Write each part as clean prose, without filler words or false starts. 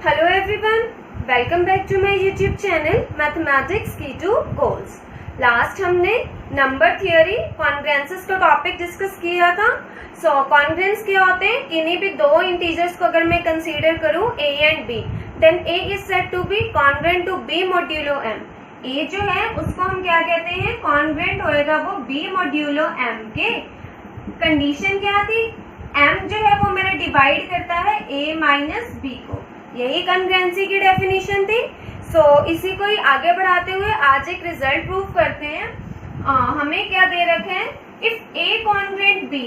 Hello everyone, welcome back to my YouTube channel Mathematics Key to Goals। Last हमने number theory कॉन्ग्रेंसेस का topic discuss किया था। Congruence क्या होते हैं? किन्हीं भी दो इंटीजर्स को अगर मैं कंसीडर करूं a and b, then a is said to be congruent to b modulo m। a जो है उसको हम क्या कहते हैं? कॉन्ग्रेंट होएगा वो b मॉड्यूलो m के। कंडीशन क्या थी? m जो है वो मेरा डिवाइड करता है a माइनस b को, यही कॉन्ग्रेंसी की डेफिनेशन थी। इसी को ही आगे बढ़ाते हुए आज एक रिजल्ट प्रूव करते हैं। हमें क्या दे रखे हैं? If a congruent b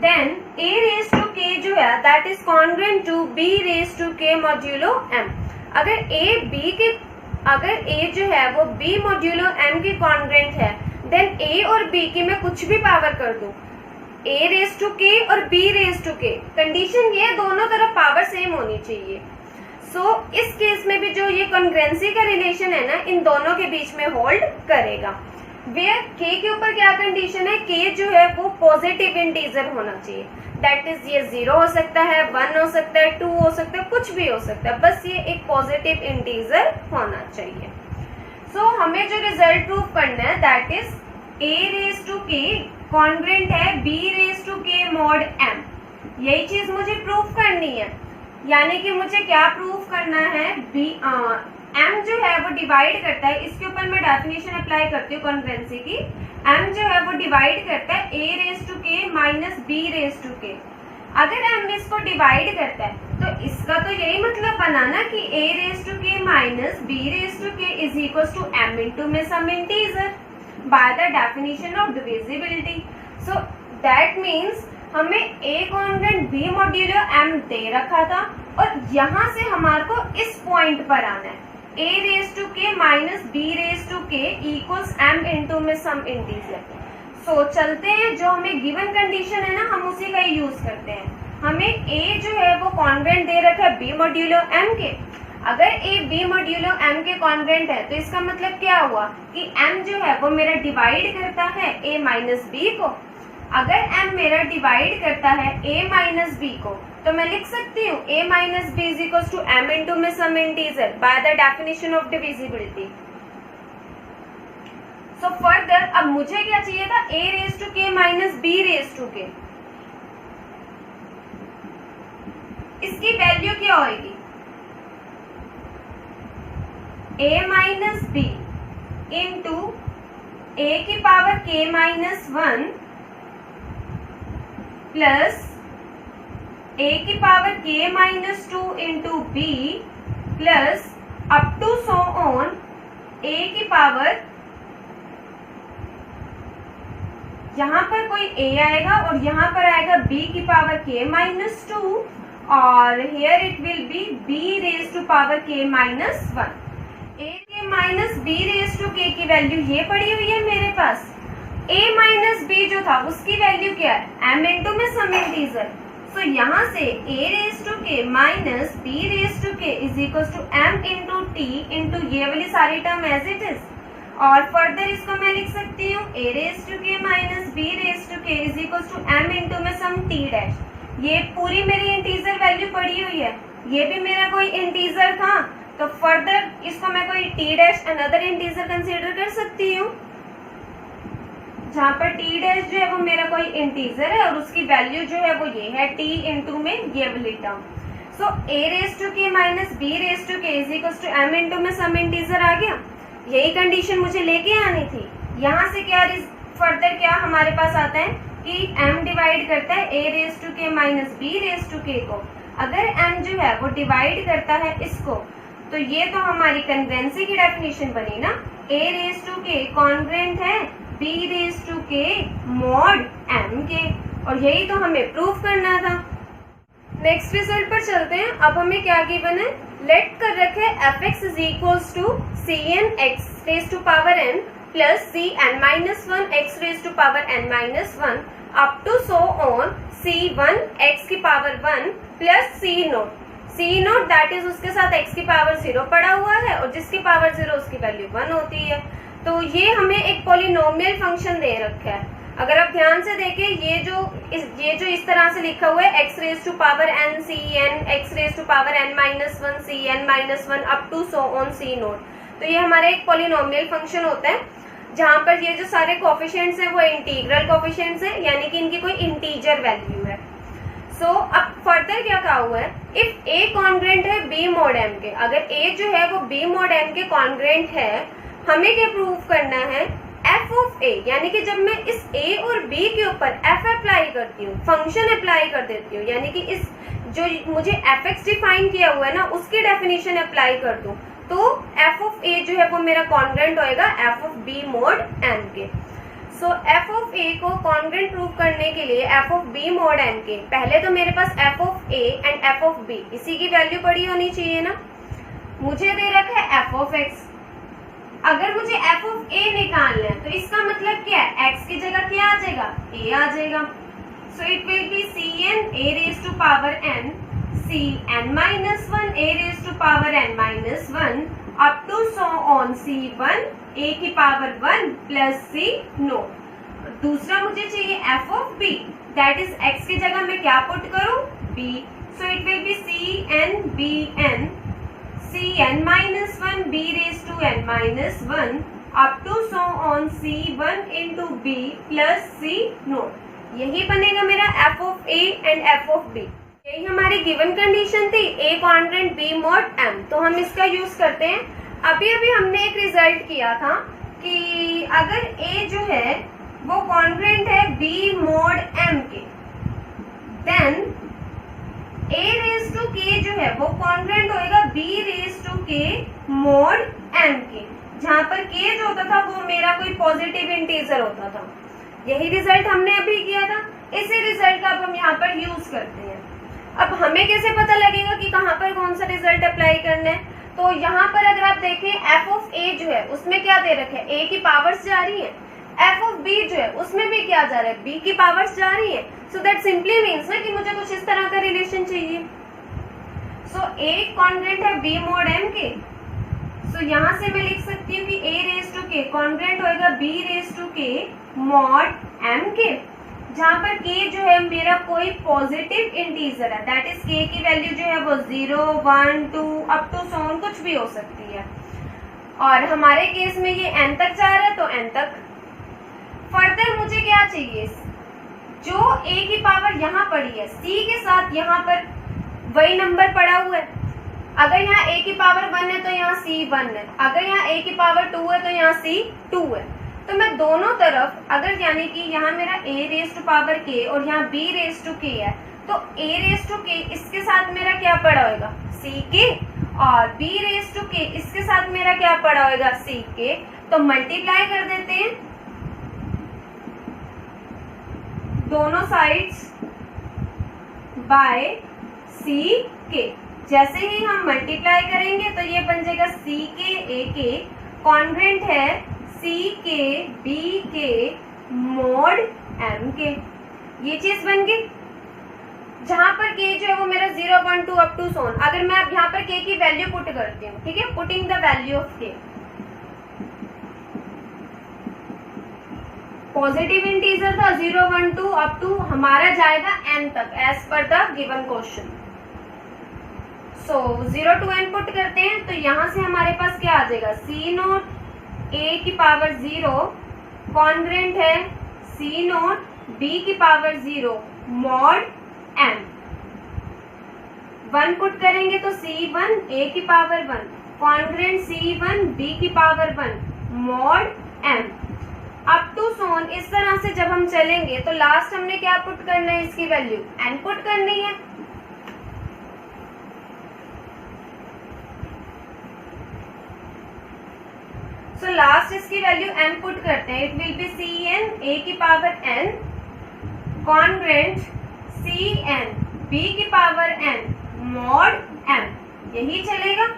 then a raise to k जो है that is congruent to b raise to k modulo m। अगर a जो है वो b मॉड्यूलो m की कॉन्ग्रेंट है, देन a और b की मैं कुछ भी पावर कर दूं, a रेज टू k और b raise to k। Condition ये है दोनों तरफ पावर सेम होनी चाहिए। इस केस में भी जो ये कॉन्ग्रेंसी का रिलेशन है ना, इन दोनों के बीच में होल्ड करेगा। वेयर k के ऊपर क्या कंडीशन है? k जो है वो पॉजिटिव इंटीजर होना चाहिए। दैट इज ये 0 हो सकता है, 1 हो सकता है, 2 हो सकता है, कुछ भी हो सकता है, बस ये एक पॉजिटिव इंटीजर होना चाहिए। हमें जो रिजल्ट प्रूव करना है that is a raise to k congruent है b raise to k mod m। यही चीज मुझे प्रूव करनी है, यानी कि मुझे क्या प्रूव करना है? m जो है वो डिवाइड करता है, इसके ऊपर मैं डेफिनेशन अप्लाई करती हूँ कॉन्ग्रेंसी की। m जो है वो डिवाइड करता है a raise to k minus b raise to k। अगर m इसको डिवाइड करता है तो इसका तो यही मतलब बना ना कि a raise to k minus b raise to k is equal to m into में some integer by the definition of divisibility. That means हमें a congruent b modulo m दे रखा था और यहाँ से हमारे को इस पॉइंट पर आना है a raise to k minus b raise to k equals m into में सम इंटीजर। चलते हैं, जो हमें गिवन कंडीशन है ना हम उसी का यूज करते हैं। हमें a जो है वो कॉन्ग्रेंट दे रखा है b मॉड्यूलो m के। अगर a b मॉड्यूलो m के कॉन्ग्रेंट है तो इसका मतलब क्या हुआ कि m जो है वो मेरा डिवाइड करता है a माइनस b को। अगर m मेरा डिवाइड करता है a माइनस b को तो मैं लिख सकती हूँ a minus b is equal to m into में some integer by the definition of divisibility. Further अब मुझे क्या चाहिए था? a raise to k minus b raise to k। इसकी वैल्यू क्या होगी? a minus b into a की power k minus 1 plus a की power k minus 2 into b plus up to so on a की power, यहाँ पर कोई a आएगा और यहाँ पर आएगा b की पावर k माइनस 2 और here it will be b raise to power k minus 1। a के minus b raise to k की वैल्यू ये पड़ी हुई है मेरे पास। a माइनस b जो था उसकी वैल्यू क्या है? m इंटू में सम इंटीजर। यहाँ से a raise to k minus b raise to k is equal to m into t into ये वाली सारी टर्म एज इट इज। और फर्दर इसको मैं लिख सकती हूँ a raise to k minus b raise to k is equal to m into में सम t डैश। ये पूरी मेरी इंटीजर वैल्यू पड़ी हुई है, ये भी मेरा कोई इंटीजर था, तो फर्दर इसको मैं कोई t dash another integer consider कर सकती हूँ, जहाँ पर t डैश जो है वो मेरा कोई इंटीजर है और उसकी वैल्यू जो है वो ये है t इंटू में ये वाली term. a raise to k minus b raise to k is equal to m into में सम इंटीजर आ गया। यही कंडीशन मुझे लेके आनी थी। यहाँ से क्या फर्दर क्या हमारे पास आता है कि m डिवाइड करता है a raise to k minus b raise to k को। अगर m जो है वो डिवाइड करता है इसको, तो ये तो हमारी कॉन्ग्रेंसी की डेफिनेशन बनी ना, a raise to k congruent है b raise to k mod m के, और यही तो हमें प्रूफ करना था। नेक्स्ट रिजल्ट पर चलते हैं। अब हमें क्या गिवन है? लेट कर रखे fx is equals to cn x raise to power n plus cn minus 1 x raise to power n minus 1 up to so on c1 x की power 1 plus c naught that is उसके साथ x की power 0 पड़ा हुआ है और जिसकी power 0 उसकी वैल्यू 1 होती है। तो ये हमें एक पॉलिनोमियल फंक्शन दे रखा है। अगर आप ध्यान से देखें, ये जो इस तरह से लिखा हुआ है x raise to power n c n, x raise to power n minus 1 c n minus 1 up to so on c naught, तो ये हमारा एक पॉलिनोमियल फंक्शन होता है जहां पर ये जो सारे कोफिशिएंट्स हैं वो इंटीग्रल कोफिशिएंट्स हैं, यानी कि इनकी कोई इंटीजर वैल्यू है। सो अब फर्दर क्या कहा हुआ है, इफ a कॉन्ग्रेंट है b mod m के, अगर a जो है वो b mod m के कॉन्ग्रेंट है, हमें क्या प्रूव करना है, f ऑफ a, यानी कि जब मैं इस a और b के ऊपर f अप्लाई करती हूँ, फंक्शन अप्लाई कर देती हूँ, यानी कि इस जो मुझे fx डिफाइन किया हुआ है ना उसकी डेफिनेशन अप्लाई कर दूं, तो f ऑफ a जो है वो मेरा कॉन्ग्रेंट होएगा f of b mod m के। सो f ऑफ a को कॉन्ग्रेंट प्रूव करने के लिए f of b mod m के, पहले तो मेरे पास f of a and f of b इसी की वैल्यू पड़ी होनी चाहिए ना। मुझे दे रखा है f ऑफ x, अगर मुझे f ऑफ a निकालना है तो इसका मतलब क्या है, x की जगह क्या आ जाएगा, a आ जाएगा। So it will be cn a raise to power n cn minus 1 a raise to power n minus 1 up to so on c1 a की पावर 1 प्लस c नोट। दूसरा मुझे चाहिए f of b, that is x की जगह मैं क्या put करूं, b। So it will be cn bn cn minus 1 b raise to n minus 1 up to so on c1 into b plus c note. यही बनेगा मेरा f of a and f of b। यही हमारी given condition थी, a congruent b mod m, तो हम इसका use करते हैं। अभी हमने एक रिजल्ट किया था कि अगर a जो है वो कॉन्ग्रेंट है b mod m के, then a raise to k जो है वो कॉन्ग्रेंट होएगा b raise to k mod m के, जहां पर k जो होता था वो मेरा कोई पॉजिटिव इंटीजर होता था। यही रिजल्ट हमने अभी किया था, इसी रिजल्ट का अब हम यहाँ पर यूज करते हैं। अब हमें कैसे पता लगेगा कि कहाँ पर कौन सा रिजल्ट अप्लाई करना है, तो यहाँ पर अगर आप देखें f ऑफ a जो है उसमें क्या दे रखा है, a की पावर्स जा रही है, f ऑफ b जो है उसमें भी क्या जा रहा है, b की पावर्स जा रही है। सो दैट सिंपली मीन्स ना कि मुझे कुछ इस तरह का रिलेशन चाहिए। सो a कॉन्ग्रेंट है b mod m के, सो यहाँ से मैं लिख सकती हूँ कि a raise to k congruent होएगा b raise to k mod m के, जहां पर k जो है मेरा कोई पॉजिटिव इंटीजर है, दैट इज k की वैल्यू जो है वो 0 1 2 अप टू सो ऑन कुछ भी हो सकती है, और हमारे केस में ये n तक जा रहा है तो n तक। फर्दर मुझे क्या चाहिए, जो a की पावर यहाँ पड़ी है c के साथ यहाँ पर वही नंबर पड़ा हुआ है। अगर यहाँ a की पावर 1 है तो यहाँ c 1 है, अगर यहाँ a की पावर 2 है तो यहाँ c 2 है। तो मैं दोनों तरफ अगर, यानी कि यहाँ मेरा a raise to power k और यहाँ b रेज टू k है, तो a रेज टू k इसके साथ मेरा क्या पड़ा होगा, c k, और b रेज टू k इसके साथ मेरा क्या पड़ा होगा, c k। तो मल्टीप्लाई कर देते हैं दोनों साइड्स बाय c k। जैसे ही हम मल्टीप्लाई करेंगे तो ये बन जाएगा c k a k congruent है c k b k mod m के। ये चीज बन गई, जहां पर k जो है वो मेरा 0 1 2 अप टू सोन। अगर मैं अब यहाँ पर k की वैल्यू पुट करती हूँ, ठीक है, putting the value of k, positive integer था 0 1 2 अप टू हमारा जाएगा n तक as per the given question. So 0 to n put करते हैं तो यहाँ से हमारे पास क्या आ जाएगा, c नोट a की पावर 0 कॉन्ग्रेंट है c नोट b की पावर 0 mod m। 1 पुट करेंगे तो c1 a की पावर 1 कॉन्ग्रेंट c1 b की power 1 mod m up to सोन। इस तरह से जब हम चलेंगे तो लास्ट हमने क्या पुट करना है, इसकी वैल्यू n पुट करनी है। सो लास्ट इसकी वैल्यू n पुट करते हैं, it will be cn a की power n congruent cn b की पावर n mod m। यही चलेगा।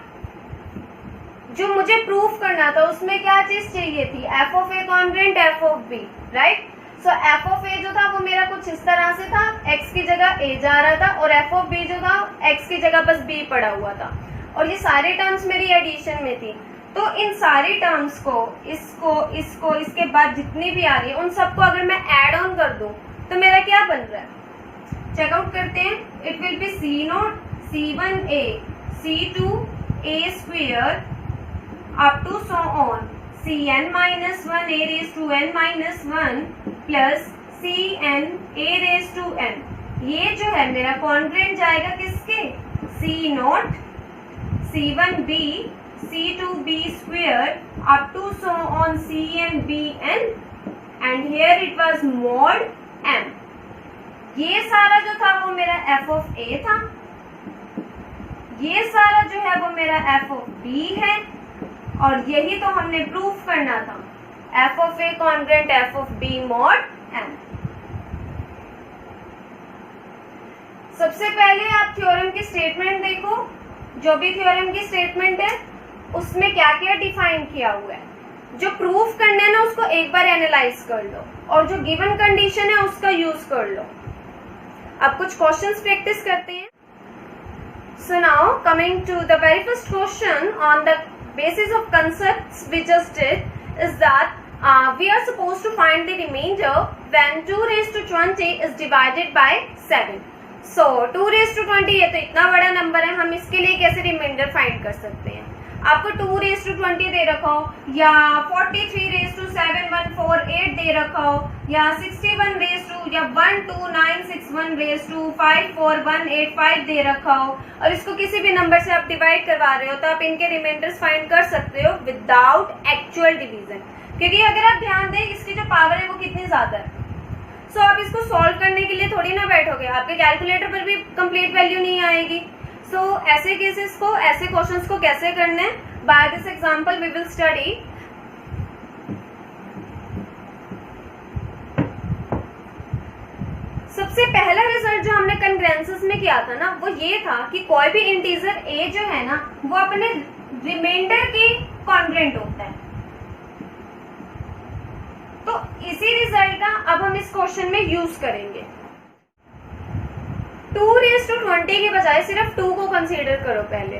जो मुझे प्रूफ करना था उसमें क्या चीज चाहिए थी, f of a congruent f of b, right. So f of a जो था वो मेरा कुछ इस तरह से था, x की जगह a जा रहा था, और f ऑफ b जो था x की जगह बस b पड़ा हुआ था, और ये सारे टर्म्स मेरी एडिशन में थी। तो इन सारी टर्म्स को, इसको इसके बाद जितनी भी आ रही है उन सबको अगर मैं ऐड ऑन कर दूं तो मेरा क्या बन रहा है, चेकआउट करते हैं। It will be C0 C1a C2a square up to so on Cn minus 1 a raised to n minus 1 plus Cn a raised to n। ये जो है मेरा कॉन्ग्रेंट जाएगा किसके, C0 C1b C2b square up to so on Cnbn and here it was mod m। ये सारा जो था वो मेरा f of a था, ये सारा जो है वो मेरा f of b है, और यही तो हमने प्रूफ करना था, f of a congruent f of b mod m। सबसे पहले आप थ्योरम की स्टेटमेंट देखो, जो भी थ्योरम की स्टेटमेंट है उसमें क्या क्या डिफाइन किया हुआ है, जो प्रूफ करना है ना उसको एक बार एनालाइज कर लो, और जो गिवन कंडीशन है उसका यूज कर लो। अब कुछ क्वेश्चंस प्रैक्टिस करते हैं। So now coming to the very first question on the basis of concepts we just did is that we are supposed to find the remainder when 2 raised to 20 is divided by 7। so 2 raised to 20 ये तो इतना बड़ा number है, हम इसके लिए कैसे reminder find कर सकते हैं। आपको 2 raised to 20 दे रखा हो, या 43 raised to 7148 दे रखा हो, या 61 raised to या 12961 raised to 54185 दे रखा हो, और इसको किसी भी नंबर से आप डिवाइड करवा रहे हो तो आप इनके रिमाइंडर्स फाइंड कर सकते हो विदाउट एक्चुअल डिवीजन, क्योंकि अगर आप ध्यान दें इसकी जो पावर है वो कितनी ज्यादा है। सो आप इसको सॉल्व करने के लिए थोड़ी ना बैठोगे, आपके कैलकुलेटर पर भी कंप्लीट वैल्यू नहीं आएगी। सो ऐसे केसेस को, ऐसे क्वेश्चंस को कैसे करना है, by this example we will study. सबसे पहला रिजल्ट जो हमने कन्ग्रेंसेस में किया था ना वो ये था कि कोई भी इंटीजर a जो है ना वो अपने रिमाइंडर की कॉन्ग्रेंट होता है। तो इसी रिजल्ट का अब हम इस क्वेश्चन में यूज करेंगे। 2 raised to 20 के बजाय सिर्फ 2 को कंसीडर करो, पहले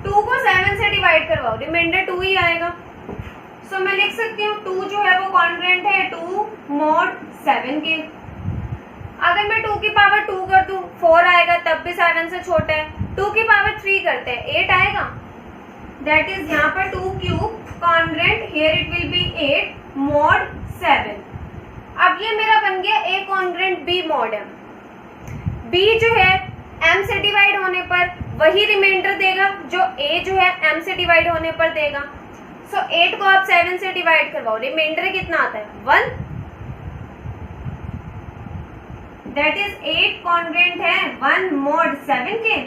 2 को 7 से डिवाइड करवाओ, रिमाइंडर 2 ही आएगा। सो मैं लिख सकती हूँ 2 जो है वो कॉन्ग्रेंट है 2 mod 7 के। अगर मैं 2 की पावर 2 कर दूं 4 आएगा, तब भी 7 से छोटा है। 2 की पावर 3 करते हैं 8 आएगा, दैट इज यहाँ पर 2 cube congruent, here it will B 8 mod 7। अब ये मेरा बन गया a congruent b mod m। b जो है m से डिवाइड होने पर वही रिमाइंडर देगा जो a जो है m से डिवाइड होने पर देगा। सो 8 को आप 7 से डिवाइड करवाओ, रिमाइंडर कितना आता है 1, दैट इज 8 कॉन्ग्रेंट है 1 mod 7 के।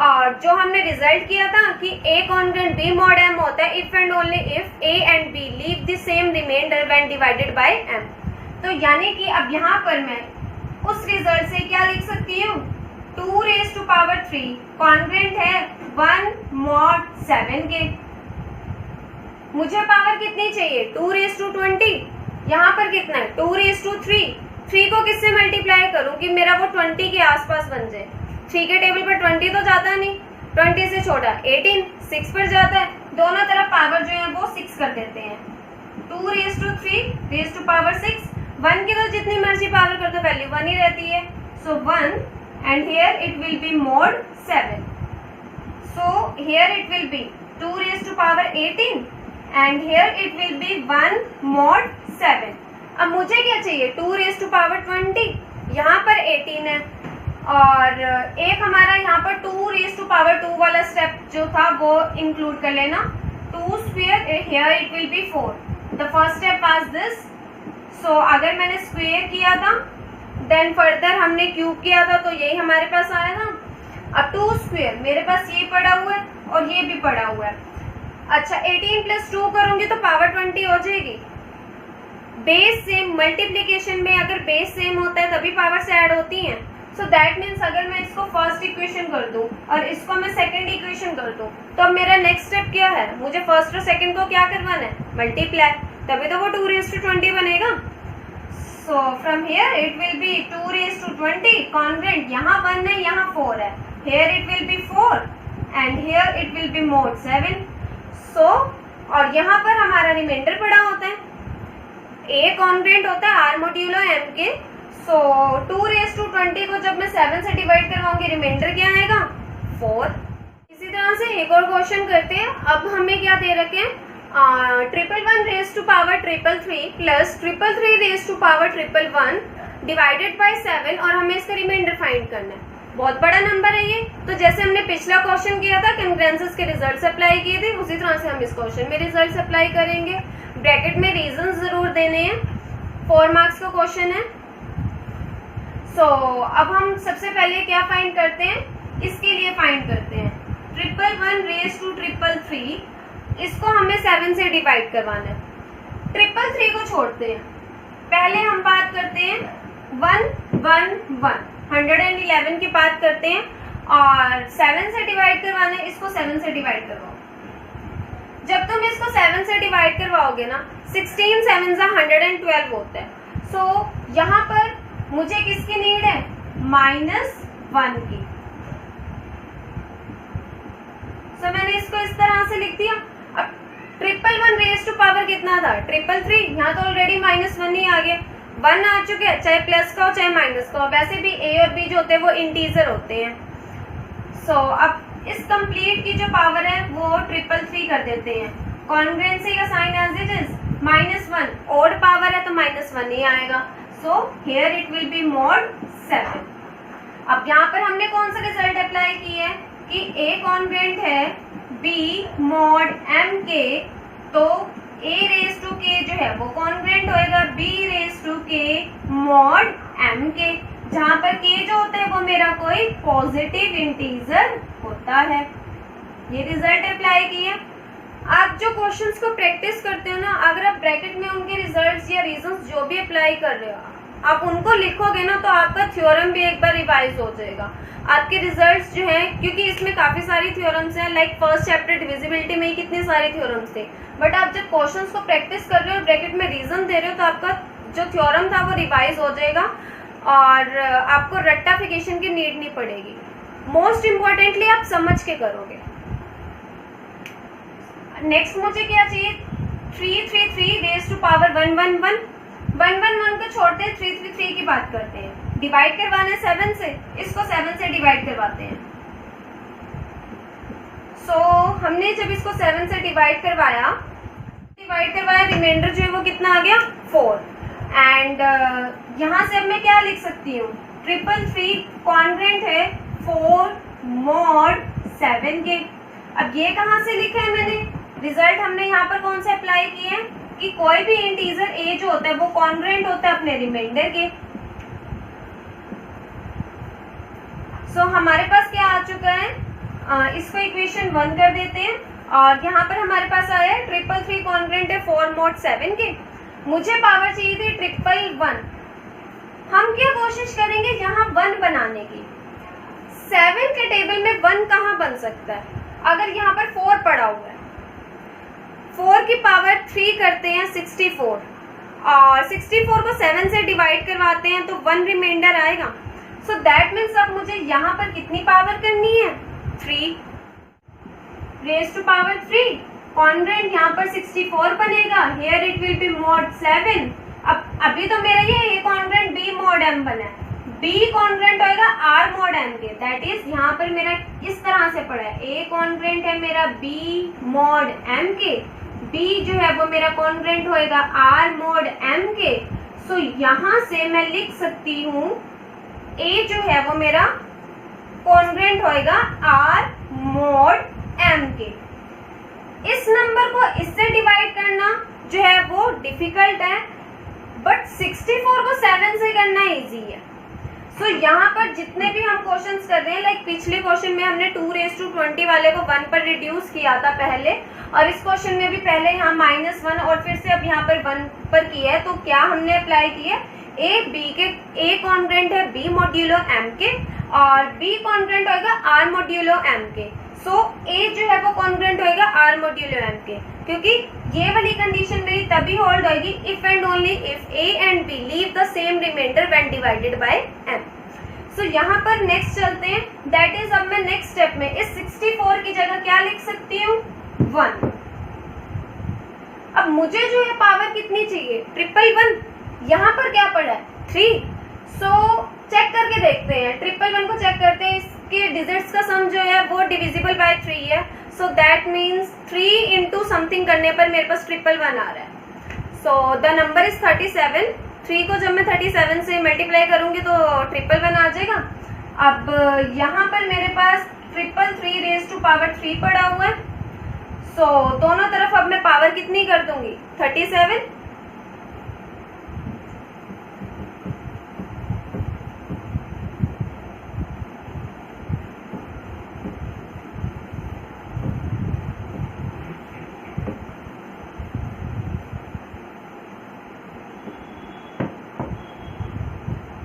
और जो हमने रिजल्ट किया था कि a congruent b mod m होता है if and only if a and b leave the same remainder when divided by m। तो यानी कि अब यहाँ पर मैं उस रिजल्ट से क्या लिख सकती हूँ, 2 raised to power 3 कॉन्ग्रेंट है 1 mod 7 के। मुझे पावर कितनी चाहिए 2 raised to 20, यहाँ पर कितना है 2 raised to 3। 3 को किससे मल्टीप्लाई करूँ कि मेरा वो 20 के आसपास बन जाए। 3 के टेबल पर 20 तो जाता नहीं, 20 से छोटा 18, 6 पर जाता है, दोनों तरफ पावर जो है वो 6 कर देते हैं। 2 raised to 3 raised to power 6, 1 की तो जितनी मर्जी पावर कर दो वैल्यू 1 ही रहती है। सो 1 and here it will be mod 7। So here it will B 2 raised to power 18 and here it will B 1 mod 7। अब मुझे क्या चाहिए 2 raised to power 20, यहाँ पर 18 है, और एक हमारा यहाँ पर 2 raised to power 2 वाला स्टेप जो था वो इंक्लूड कर लेना। 2 square here it will be 4, the first step was this। सो अगर मैंने स्क्वेयर किया था देन फर्दर हमने क्यूब किया था तो यही हमारे पास आया ना। अब 2 स्क्वेयर मेरे पास ये पड़ा हुआ है और ये भी पड़ा हुआ है। अच्छा 18 प्लस 2 करूंगी तो पावर 20 हो जाएगी। बेस सेम, मल्टीप्लीकेशन में अगर बेस सेम होता है तभी पावर से ऐड होती हैं। सो दैट मीन्स अगर मैं इसको फर्स्ट इक्वेशन कर दूं और इसको मैं सेकंड इक्वेशन कर दूं तो अब मेरा नेक्स्ट स्टेप क्या है, मुझे फर्स्ट और सेकंड को क्या करवाना है मल्टीप्लाई, तभी तो वो 2 raised to 20 बनेगा। So from here it will B 2 raised to 20 congruent, यहाँ 1 है यहाँ 4 है, here it will B 4 and here it will be mod 7. सो और यहाँ पर हमारा रिमाइंडर पड़ा होता है, ए कॉन्ग्रेंट होता है आर मॉड्यूलो एम के. सो 2⁻20 को जब मैं 7 से डिवाइड करवाऊंगी रिमाइंडर क्या आएगा 4. इसी तरह से एक और क्वेश्चन करते हैं. अब हमें क्या दे रखे हैं 111 raise to power 333 plus 333 raise to power 111 divided by 7 और हमें इसका रिमाइंडर फाइंड करना है. बहुत बड़ा नंबर है ये. तो जैसे हमने पिछला क्वेश्चन किया था कंग्रेंसेस के रिजल्ट्स अप्लाई किए थे, उसी तरह से हम इस क्वेश्चन में रिजल्ट्स अप्लाई करेंगे. ब्रैकेट में रीजंस जरूर देने हैं. 4 मार्क्स का क्वेश्चन है. सो अब हम सबसे पहले क्या फाइंड करते हैं, इसके लिए फाइंड करते हैं 111 रेज टू 333. इसको हमें 7 से डिवाइड करवाना है. 333 को छोड़ते हैं, पहले हम बात करते हैं 111 की बात करते हैं और 7 से डिवाइड करवाना है. इसको 7 से डिवाइड करवाओ. जब तुम इसको 7 से डिवाइड करवाओगे ना 16 7 112 होता है. सो यहाँ पर मुझे किसकी नीड है -1 की. सो मैंने इसको इस तरह से लिख दिया. अब 111 रेज टू पावर कितना था 333, यहाँ तो ऑलरेडी -1 ही आ गया. 1 आ चुके हैं, चाहे प्लस का हो चाहे माइनस का हो. वैसे भी ए और बी जो होते हैं वो इंटीजर होते हैं. सो अब इस कंप्लीट की जो पावर है वो 333 कर देते हैं. कॉन्ग्रुएंसी का sign as it is -1. Odd power है तो -1 ही आएगा. So here it will be mod 7. अब यहाँ पर हमने कौन सा रिजल्ट अप्लाई किया है कि ए कॉन्ग्रुएंट है b mod m के, तो a रेज टू k जो है वो कॉन्ग्रुएंट होएगा b raise to k mod m के, जहां पर k जो होता है वो मेरा कोई पॉजिटिव इंटीजर होता है. ये रिजल्ट अप्लाई किए. आप जो क्वेश्चंस को प्रैक्टिस करते हो ना, अगर आप ब्रैकेट में उनके रिजल्ट्स या रीजंस जो भी अप्लाई कर रहे हो आप उनको लिखोगे ना तो आपका थ्योरम भी एक बार रिवाइज हो जाएगा. आपके रिजल्ट्स जो हैं, क्योंकि इसमें काफी सारी थ्योरम्स हैं, लाइक फर्स्ट चैप्टर डिविजिबिलिटी में ही कितने सारे थ्योरम्स थे. बट आप जब क्वेश्चंस को प्रैक्टिस कर रहे हो ब्रैकेट में रीजन दे रहे हो तो आपका जो थ्योरम था वो रिवाइज हो जाएगा और आपको रट्टाफिकेशन की नीड नहीं पड़ेगी. मोस्ट इम्पोर्टेंटली आप समझ के करोगे. नेक्स्ट मुझे क्या चाहिए 333 रेज टू पावर 111. 111 को छोड़ते हैं 333 की बात करते हैं. डिवाइड करवाना है 7 से, इसको 7 से डिवाइड करवाते हैं. सो हमने जब इसको 7 से डिवाइड करवाया रिमाइंडर जो है वो कितना आ गया 4. एंड यहाँ से अब मैं क्या लिख सकती हूँ 333 कॉन्ग्रुएंट है 4 mod 7 के. अब ये कहाँ से लिखा है मैंने, रिजल्ट हमने यहाँ पर कौन से अप्लाई किए हैं कि कोई भी इंटीजर a जो होता है वो कॉन्ग्रुएंट होता है अपने रिमाइंडर के. सो हमारे पास क्या आ चुका है, इसको इक्वेशन 1 कर देते हैं और यहाँ पर हमारे पास आया है 333 कॉन्ग्रुएंट है 4 mod 7 के. मुझे पावर चाहिए थी 111. हम क्या कोशिश करेंगे यहाँ 1 बनाने की. 7 के टेबल में 1 कहाँ बन सकता है, अगर यहाँ पर 4 पड़ा हुआ है. 4 की पावर 3 करते हैं 64 और 64 को 7 से डिवाइड करवाते हैं तो 1 रिमाइंडर आएगा. सो दैट मीन्स अब मुझे यहाँ पर कितनी पावर करनी है 3 रेज टू पावर 3. कॉन्ग्रुएंट यहाँ पर 64 बनेगा. Here it will be mod 7. अब अभी तो मेरा ये a congruent b mod m बना है. b कॉन्ग्रुएंट होएगा r mod m के. दैट इज यहाँ पर मेरा इस तरह से पड़ा है a कॉन्ग्रुएंट है मेरा b mod m के, b जो है वो मेरा कॉन्ग्रुएंट होएगा r mod m के. सो यहाँ से मैं लिख सकती हूँ a जो है वो मेरा कॉन्ग्रुएंट होएगा r mod m के. इस नंबर को इससे डिवाइड करना जो है वो डिफिकल्ट है, बट 64 को 7 से करना इजी है. सो यहाँ पर जितने भी हम क्वेश्चंस कर रहे हैं, लाइक पिछले क्वेश्चन में हमने 2⁻20 वाले को 1 पर रिड्यूस किया था पहले, और इस क्वेश्चन में भी पहले यहाँ -1 और फिर से अब यहाँ पर 1 पर किया है. तो क्या हमने अप्लाई किया, a कॉन्ग्रुएंट है b मॉड्यूलो m के और b कॉन्ग्रुएंट होगा r मॉड्यूलो m के. सो a जो है वो कॉन्ग्रुएंट होएगा r मॉड्यूलो m के, क्योंकि ये वाली कंडीशन मेरी तभी होल्ड होएगी if and only if a and b leave the same remainder when divided by m. So यहाँ पर नेक्स्ट चलते हैं. दैट इज अब मैं नेक्स्ट स्टेप में इस 64 की मुझे जो है पावर कितनी चाहिए, 111। यहाँ पर क्या पड़ा है, 3। सो चेक करके देखते हैं, 111 को चेक करते हैं, इसके डिजिट्स का सम जो है वो डिविजिबल बाय 3 है। So that means 3 into something करने पर मेरे पास 111 आ रहा है। So the number is 37। 3 को जब मैं 37 से मल्टीप्लाई करूंगी तो 111 आ जाएगा। अब यहाँ पर मेरे पास 333 रेज टू पावर 3 पड़ा हुआ है। सो दोनों तरफ अब मैं पावर कितनी कर दूंगी, 37।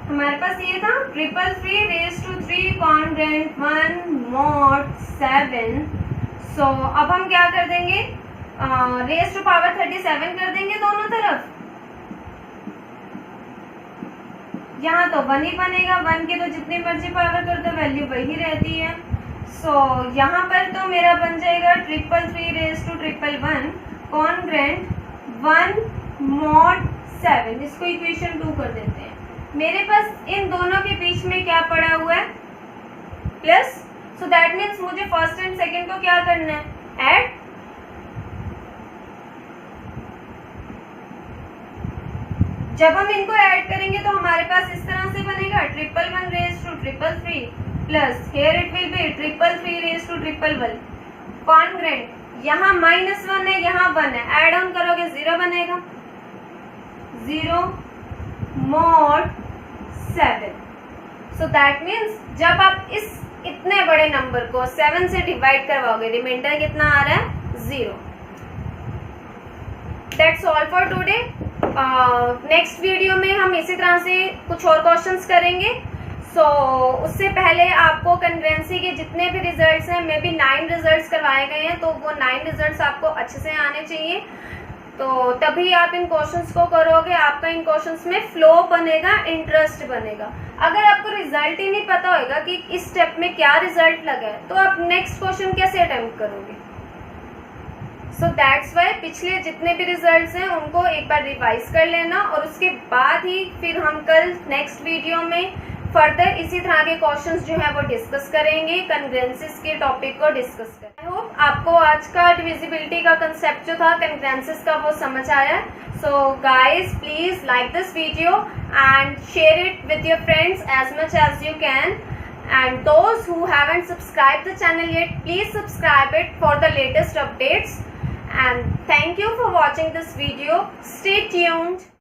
हमारे पास ये था 333 रेज टू 3 कॉन्ग्रेंट 1 mod 7। सो अब हम क्या कर देंगे, रेज टू पावर 37 कर देंगे दोनों तरफ। यहाँ तो 1 ही बनेगा, 1 के तो जितनी मर्जी पावर कर दो वैल्यू वही रहती है। सो यहाँ पर तो मेरा बन जाएगा 333 रेज टू 111 कॉन्ग्रेंट 1 mod 7। इसको इक्वेशन 2 कर देते हैं। मेरे पास इन दोनों के बीच में क्या पड़ा हुआ है, प्लस। सो दैट मीन्स मुझे फर्स्ट एंड सेकंड को क्या करना है, ऐड। जब हम इनको ऐड करेंगे तो हमारे पास इस तरह से बनेगा 111 raise to 333 plus here it will be 333 raise to 111 congruent. यहाँ -1 है, यहाँ 1 है, ऐड ऑन करोगे 0 बनेगा, 0 mod 7। सो दैट मीन्स जब आप इस इतने बड़े नंबर को 7 से डिवाइड करवाओगे, रिमाइंडर कितना आ रहा है, 0। That's all for today. Next video में हम इसी तरह से कुछ और क्वेश्चंस करेंगे। सो उससे पहले आपको कन्वेंसी के जितने भी रिजल्ट्स हैं, मे बी 9 रिजल्ट्स करवाए गए हैं, तो वो 9 रिजल्ट्स आपको अच्छे से आने चाहिए। तो तभी आप इन क्वेश्चंस को करोगे, आपका इन क्वेश्चंस में फ्लो बनेगा, इंटरेस्ट बनेगा। अगर आपको रिजल्ट ही नहीं पता होगा कि इस स्टेप में क्या रिजल्ट लगा है, तो आप नेक्स्ट क्वेश्चन कैसे अटेम्प्ट करोगे। सो दैट्स वाई पिछले जितने भी रिजल्ट्स हैं उनको एक बार रिवाइज कर लेना, और उसके बाद ही फिर हम कल नेक्स्ट वीडियो में फर्दर इसी तरह के क्वेश्चंस जो है वो डिस्कस करेंगे, कन्ग्रेंसेस के टॉपिक को डिस्कस करेंगे। आई होप आपको आज का डिविजिबिलिटी का कंसेप्ट जो था कन्ग्रेंसेस का वो समझ आया। So guys please like this video and share it with your friends as much as you can, and those who haven't subscribed the channel yet, please subscribe it for the latest updates, and thank you for watching this video. Stay tuned.